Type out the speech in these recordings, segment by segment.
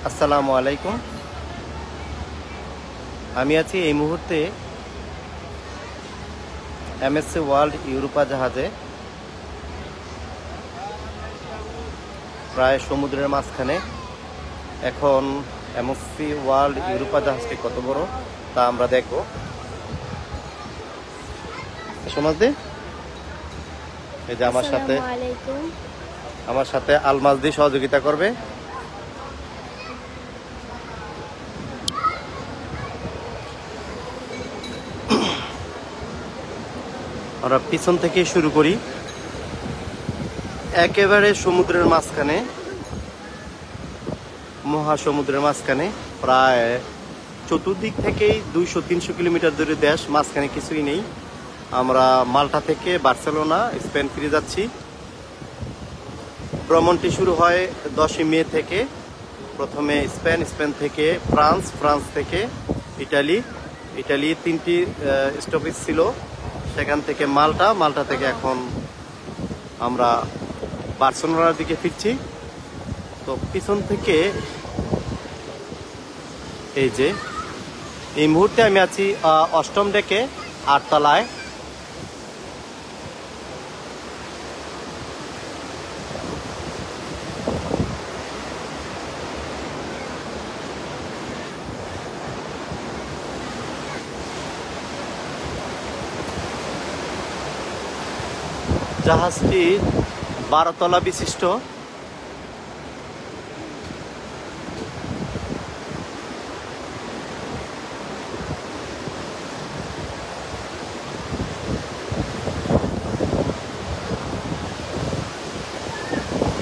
আসসালামু আলাইকুম। আমি আছি এই মুহূর্তে এমএসসি ওয়ার্ল্ড ইউরোপা জাহাজে, প্রায় সমুদ্রের মাঝখানে। এখন এমএসসি ওয়ার্ল্ড ইউরোপা জাহাজটি কত বড় তা আমরা দেখব। সমাজ দে, এই যে আমার সাথে আলমাজ দিয়ে সহযোগিতা করবে। আমরা পিছন থেকে শুরু করি। একেবারে সমুদ্রের মাঝখানে, মহাসমুদ্রের মাঝখানে, প্রায় চতুর্দিক থেকেই 200-300 কিলোমিটার দূরে দেশ, মাঝখানে কিছুই নেই। আমরা মাল্টা থেকে বার্সেলোনা স্পেন ফিরে যাচ্ছি। ভ্রমণটি শুরু হয় 10 মে থেকে। প্রথমে স্পেন থেকে ফ্রান্স থেকে ইটালি। 3টি স্টপেজ ছিল। সেখান থেকে মাল্টা থেকে এখন আমরা বার্সেলোনার দিকে ফিরছি। তো পিছন থেকে এই মুহূর্তে আমি আছি 8ম ডেকে, 8 তলায়। জাহাজটি 12 তলা বিশিষ্ট।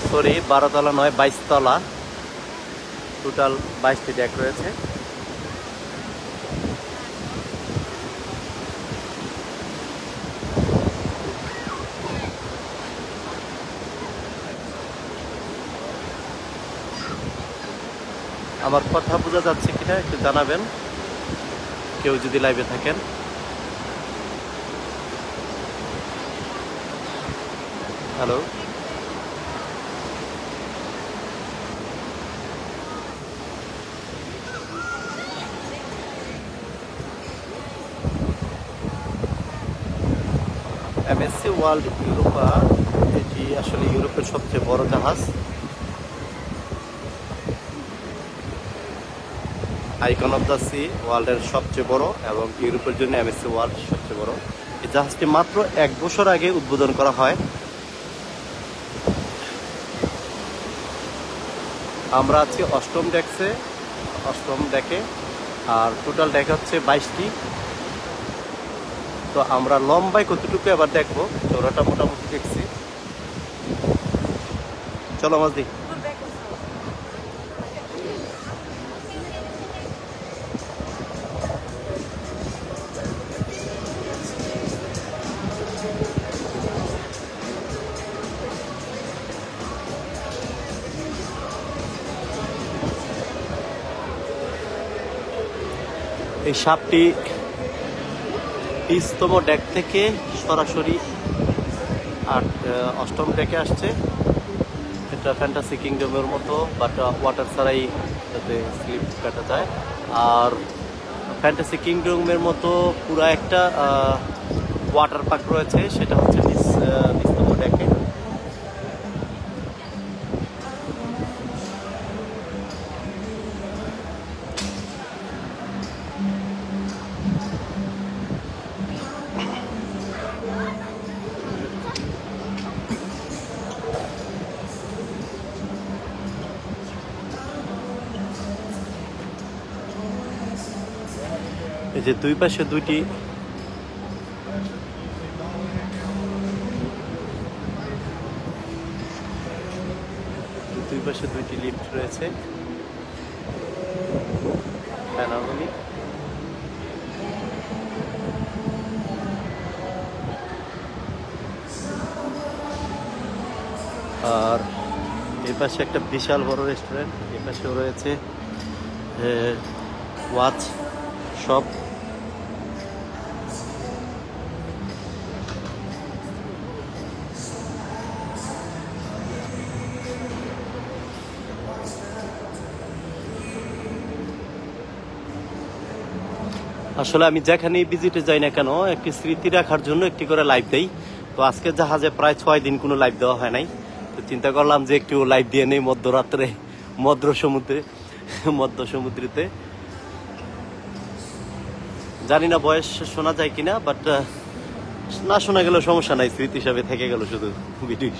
সরি, 12 তলা নয়, 22 তলা। টোটাল 22টি ডেক রয়েছে। আমার কথা বোঝা যাচ্ছে কিনা একটু জানাবেন, কেউ যদি লাইভে থাকেন। হ্যালো, এমএসসি ওয়ার্ল্ড ইউরোপা, এটি আসলে ইউরোপের সবচেয়ে বড় জাহাজ। আইকন অফ দ্য সি ওয়ার্ল্ডের সবচেয়ে বড়, এবং ইউরোপের জন্য এমএসসি ওয়ার্ল্ড সবচেয়ে বড়। এই জাহাজটি মাত্র 1 বছর আগে উদ্বোধন করা হয়। আমরা আছি 8ম ডেকে, আর টোটাল ডেক হচ্ছে 22টি। তো আমরা লম্বায় কতটুকু এবার দেখবো, চৌড়াটা মোটামুটি দেখছি। চলো মাছ দিই। এই সাপটি 30তম ডেক থেকে সরাসরি 8ম ডেকে আসছে। এটা ফ্যান্টাসি কিংডমের মতো, বাট ওয়াটার ছাড়াই যাতে স্লিপ কাটা যায়। আর ফ্যান্টাসি কিংডমের মতো পুরো একটা ওয়াটার পার্ক রয়েছে, সেটা হচ্ছে 20তম ডেকে। এই যে দুই পাশে দুইটি লিফট রয়েছে। আর এই পাশে একটা বিশাল বড় রেস্টুরেন্ট, এই পাশেও রয়েছে ওয়াচ শপ। আসলে আমি যেখানেই ভিজিটে যাই না কেন একটি স্মৃতি রাখার জন্য একটি করে লাইভ দেই। তো আজকে জাহাজে প্রায় 6 দিন কোনো লাইভ দেওয়া হয় নাই। তো চিন্তা করলাম যে একটু লাইভ দিয়ে নেই মধ্যরাত্রে মধ্য সমুদ্রেতে। জানি না বয়স শোনা যায় কিনা, বাট না শোনা গেলেও সমস্যা নাই, স্মৃতি হিসাবে থেকে গেল শুধু ভিডিও।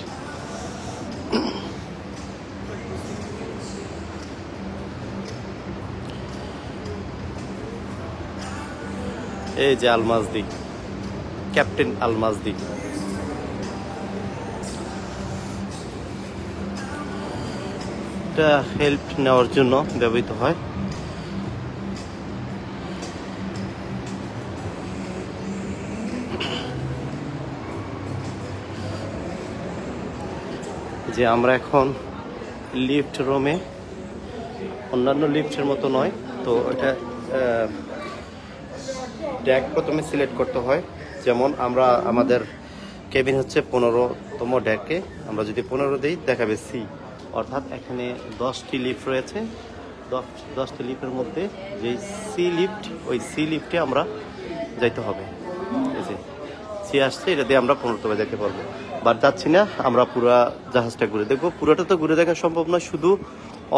এই যে আলমাজদি, ক্যাপ্টেন আলমাজদি। এটা হেল্প নেওয়ার জন্য ব্যবহৃত হয়। যে আমরা এখন লিফট রুমে, অন্যান্য লিফটের মতো নয়। তো এটা ডেক প্রথমে সিলেক্ট করতে হয়। যেমন আমরা আমাদের কেবিন হচ্ছে 15তম ডেকে, আমরা যদি 15 দিই দেখাবে সি, অর্থাৎ এখানে 10টি লিফট রয়েছে। 10টি লিফটের মধ্যে যে সি লিফট, ওই সি লিফটে আমরা যাইতে হবে। এই যে সি আসছে, এটা দিয়ে আমরা 15তমে যেতে পারবো। বাট যাচ্ছি না, আমরা পুরা জাহাজটা ঘুরে দেখবো। পুরোটা তো ঘুরে দেখা সম্ভব নয়, শুধু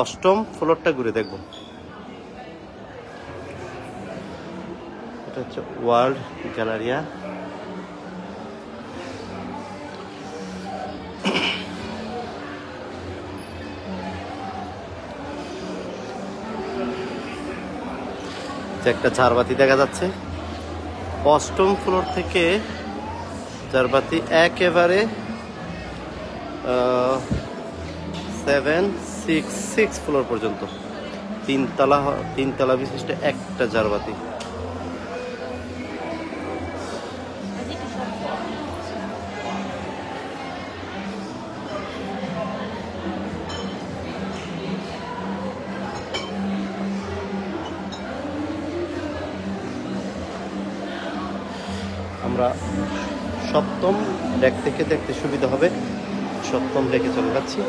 8ম ফ্লোরটা ঘুরে দেখবো। এটা হচ্ছে ওয়ার্ল্ড গ্যালারিয়া। একটা ঝাড়বাতি দেখা যাচ্ছে 8ম ফ্লোর থেকে। ঝাড়বাতি একেবারে 6 ফ্লোর পর্যন্ত, 3 তলা বিশিষ্ট একটা ঝাড়বাতি। আমরা 7ম ডেক থেকে দেখতে সুবিধা হবে, 7ম ডেকে চলে যাচ্ছি।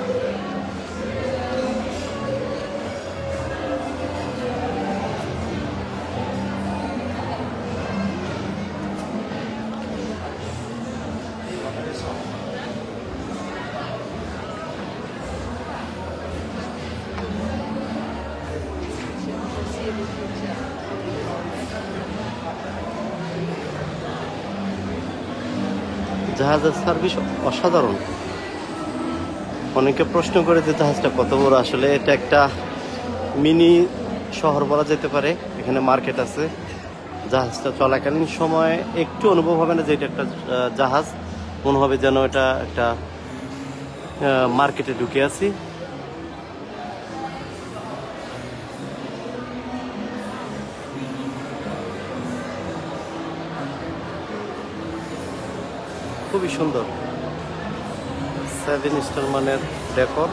জাহাজের সার্ভিস অসাধারণ। অনেকে প্রশ্ন করে যে জাহাজটা কত বড়, আসলে এটা একটা মিনি শহর বলা যেতে পারে। এখানে মার্কেট আছে। জাহাজটা চলাকালীন সময় একটু অনুভব হবে না যে এটা একটা জাহাজ, মনে হবে যেন এটা একটা মার্কেটে ঢুকে আছি। খুবই সুন্দর, 7 স্টার মানের ডেকর।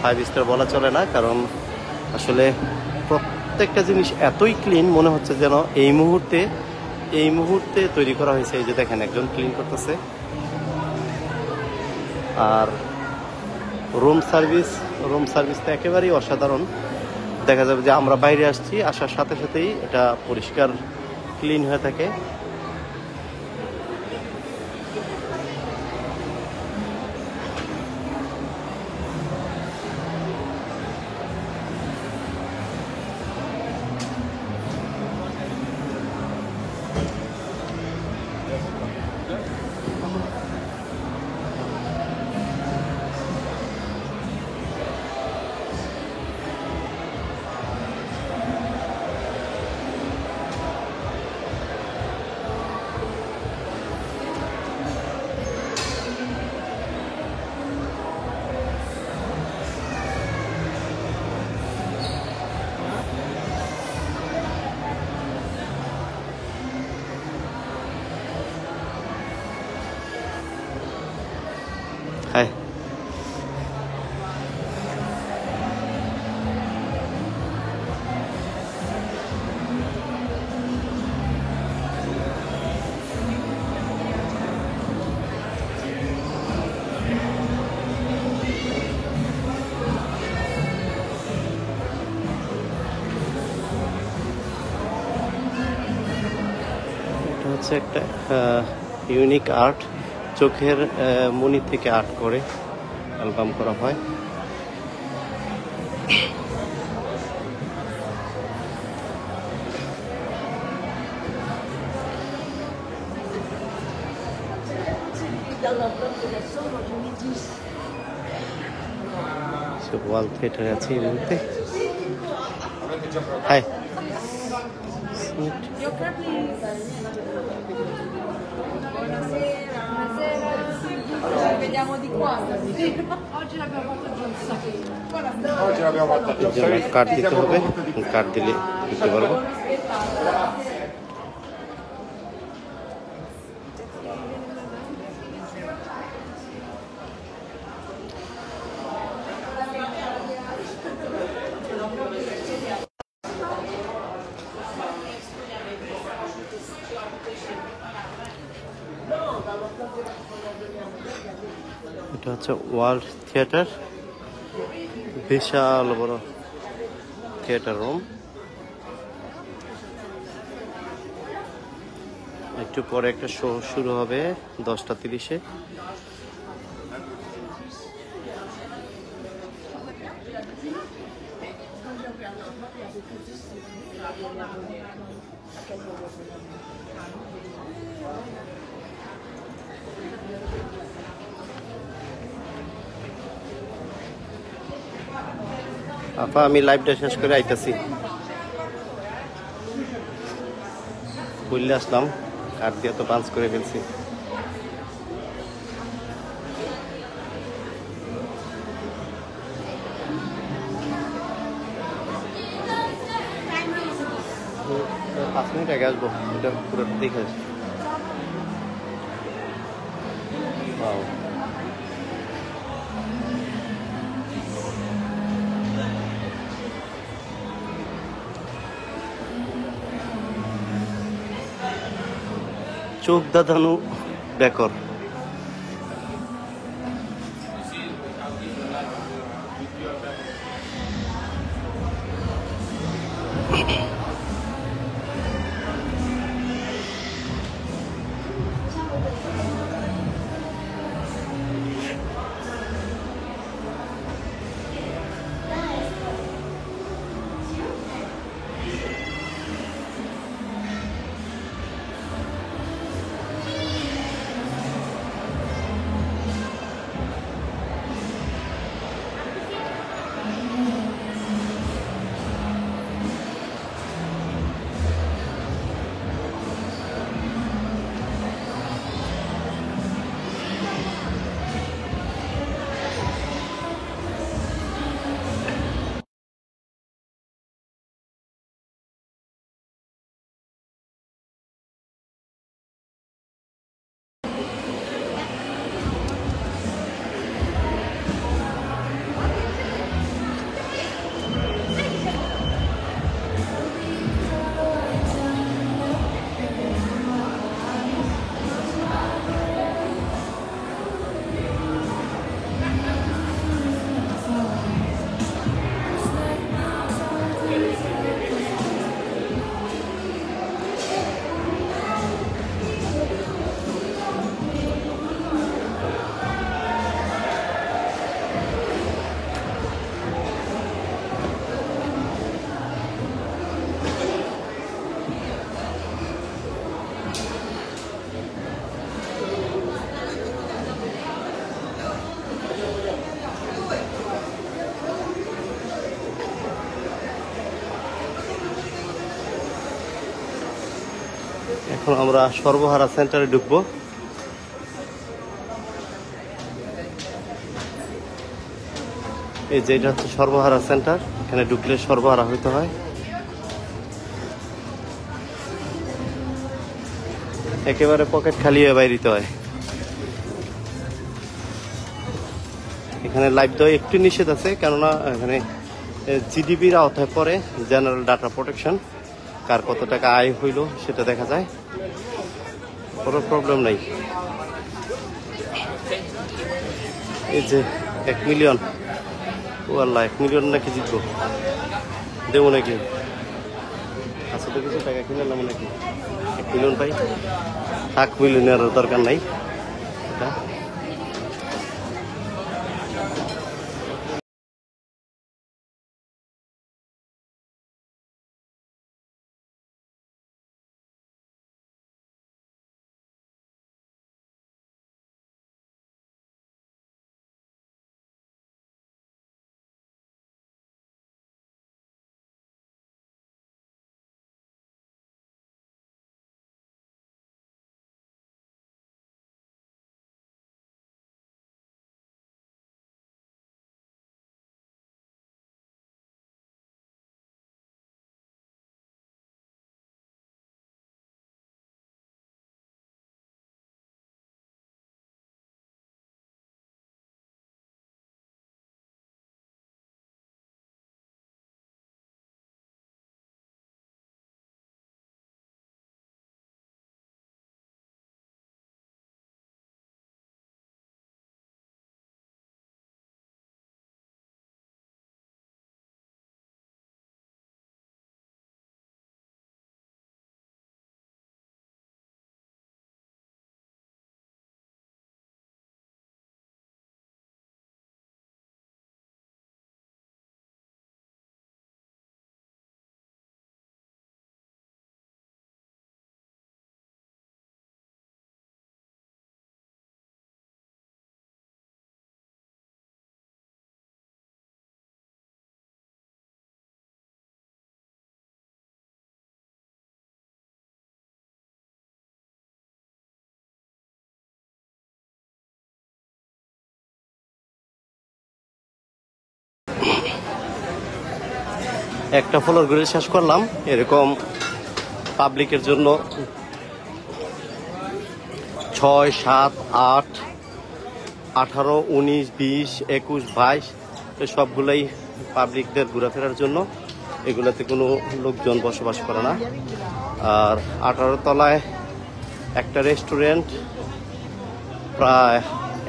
5 স্টার বলা চলে না, কারণ আসলে প্রত্যেকটা জিনিস এতই ক্লিন, মনে হচ্ছে যেন এই মুহূর্তে তৈরি করা হয়েছে। এই যে দেখেন একজন ক্লিন করতেছে। আর রুম সার্ভিস তো একেবারেই অসাধারণ। দেখা যাবে যে আমরা বাইরে আসছি, আসার সাথে সাথেই এটা পরিষ্কার ক্লিন হয়ে থাকে। হচ্ছে একটা ইউনিক আর্ট, চোখের মণি থেকে আর্ট করে অ্যালবাম করা হয়। ওয়াল থিয়েটারে আছে এই মুহূর্তে। Hi, Vediamo di qua. Oggi l'abbiamo fatto giusto. Card দিতে হবে, কার্ড দিলে দিতে পারবো। এটা হচ্ছে ওয়ার্ল্ড থিয়েটার, বিশাল বড় থিয়েটার রুম। একটু পরে একটা শো শুরু হবে 10:30-এ। আপা, আমি লাইভটা শেষ করে আইতাছি। বললে আসলাম, কার্ড দিয়ে তো পাঞ্চ করে ফেলছি। পাঁচ মিনিট আগে আসবো, এটা পুরো দেখে আসবো। চোখ দাদানো ডেকর। এখন আমরা সর্বহারা সেন্টারে ঢুকবো। এই যে এটা হচ্ছে সর্বহারা সেন্টার, এখানে ঢুকলে সর্বহারা হইতে হয়। একেবারে পকেট খালি হয়ে বাইরিতে হয়। এখানে লাইভ দেওয়া একটু নিষেধ আছে, কেননা এখানে জিডিপির আওতায় পড়ে, জেনারেল ডাটা প্রোটেকশন। কার কত টাকা আয় হইল সেটা দেখা যায়, কোনো প্রবলেম নাই। এই যে 1 মিলিয়ন, ও আল্লাহ, 1 মিলিয়ন নাকি জিতবো, দেবো নাকি? আচ্ছা তো কিছু টাকা কিনে নাম নাকি মিলন ভাই থাক মিলনের দরকার নাই এটা একটা ফ্লোর ঘুরে শেষ করলাম এরকম পাবলিকের জন্য 6, 7, 8, 18, 19, 20, 21, 22 সবগুলাই পাবলিকদের ঘোরাফেরার জন্য এগুলাতে কোনো লোকজন বসবাস করে না আর 18 তলায় একটা রেস্টুরেন্ট প্রায়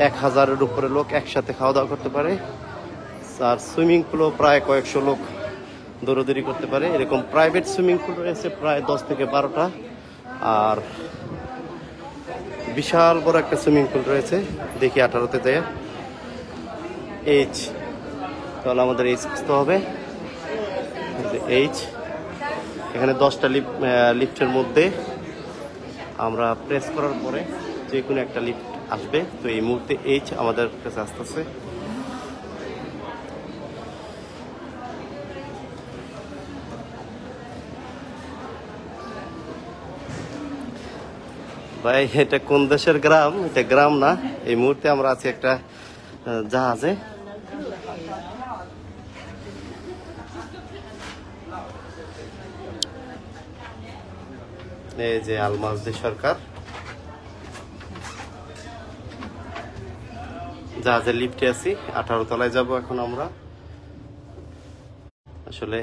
1000-এর উপরে লোক একসাথে খাওয়া দাওয়া করতে পারে আর সুইমিং পুলও প্রায় কয়েকশো লোক দৌড়াদৌড়ি করতে পারে এরকম প্রাইভেট সুইমিং পুল রয়েছে প্রায় 10 থেকে 12টা আর বিশাল বড় একটা সুইমিং পুল রয়েছে দেখি 18তে যায় এইচ তাহলে আমাদের এইচ খুঁজতে হবে এইচ এখানে 10টা লিফটের মধ্যে আমরা প্রেস করার পরে যে কোনো একটা লিফট আসবে তো এই মুহূর্তে এইচ আমাদের কাছে আসতেছে ভাই এটা কোন দেশের গ্রাম এটা গ্রাম না এই মুহূর্তে আমরা আছি একটা জাহাজে এই যে আলমাজদি সরকার জাহাজের লিফটে আছি 18 তলায় যাব এখন আমরা আসলে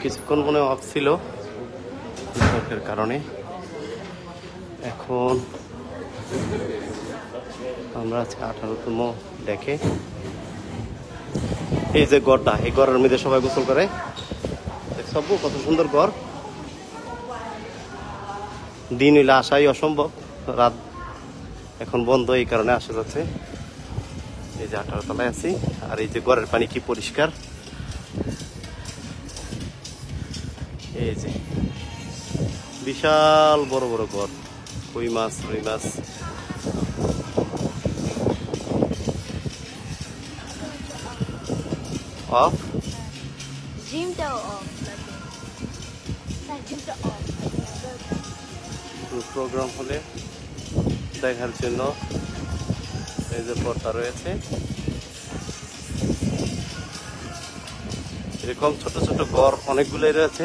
কিছুক্ষণ মনে অফ ছিল নেটওয়ার্কের কারণে এখন আমরা আজকে 18তম ডেকে এই যে গড়টা এই গড়ের মধ্যে সবাই গোসল করে সব কত সুন্দর গড় দিন হইলে আসাই অসম্ভব রাত এখন বন্ধ এই কারণে আসা যাচ্ছে এই যে 18 তলায় আছি আর এই যে গড়ের পানি কি পরিষ্কার এই যে বিশাল বড় বড় গড় কই মাছ রুই মাছ অফ জিমটা অফ জিমটা অফ প্রোগ্রাম হলে দেখার জন্য এই যে পর্দা রয়েছে এরকম ছোট ছোট ঘর অনেকগুলোই রয়েছে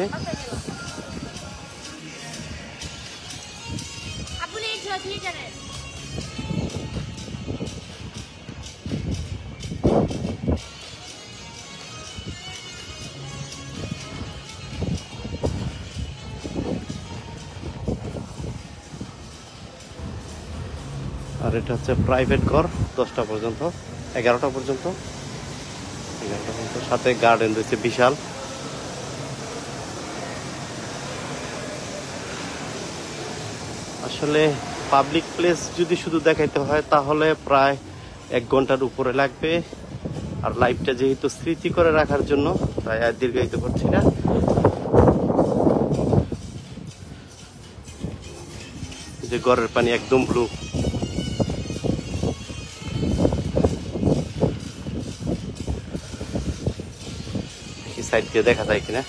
আর এটা হচ্ছে প্রাইভেট ঘর 10টা পর্যন্ত, 11টা পর্যন্ত, 11টা পর্যন্ত। সাথে গার্ডেন রয়েছে বিশাল। আসলে পাবলিক প্লেস যদি শুধু দেখাইতে হয় তাহলে প্রায় 1 ঘন্টার উপরে লাগবে। আর লাইভটা যেহেতু স্মৃতি করে রাখার জন্য তাই আর দীর্ঘায়িত করছি না। যে ঘরের পানি একদম ব্লু। সাইড দিয়ে দেখা যায় কিনা।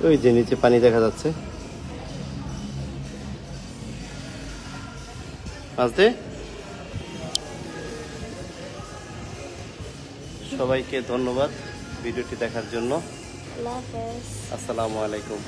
ওই যে নিচে পানি দেখা যাচ্ছে। আসতে সবাইকে ধন্যবাদ ভিডিওটি দেখার জন্য। Love us. আসসালামু আলাইকুম।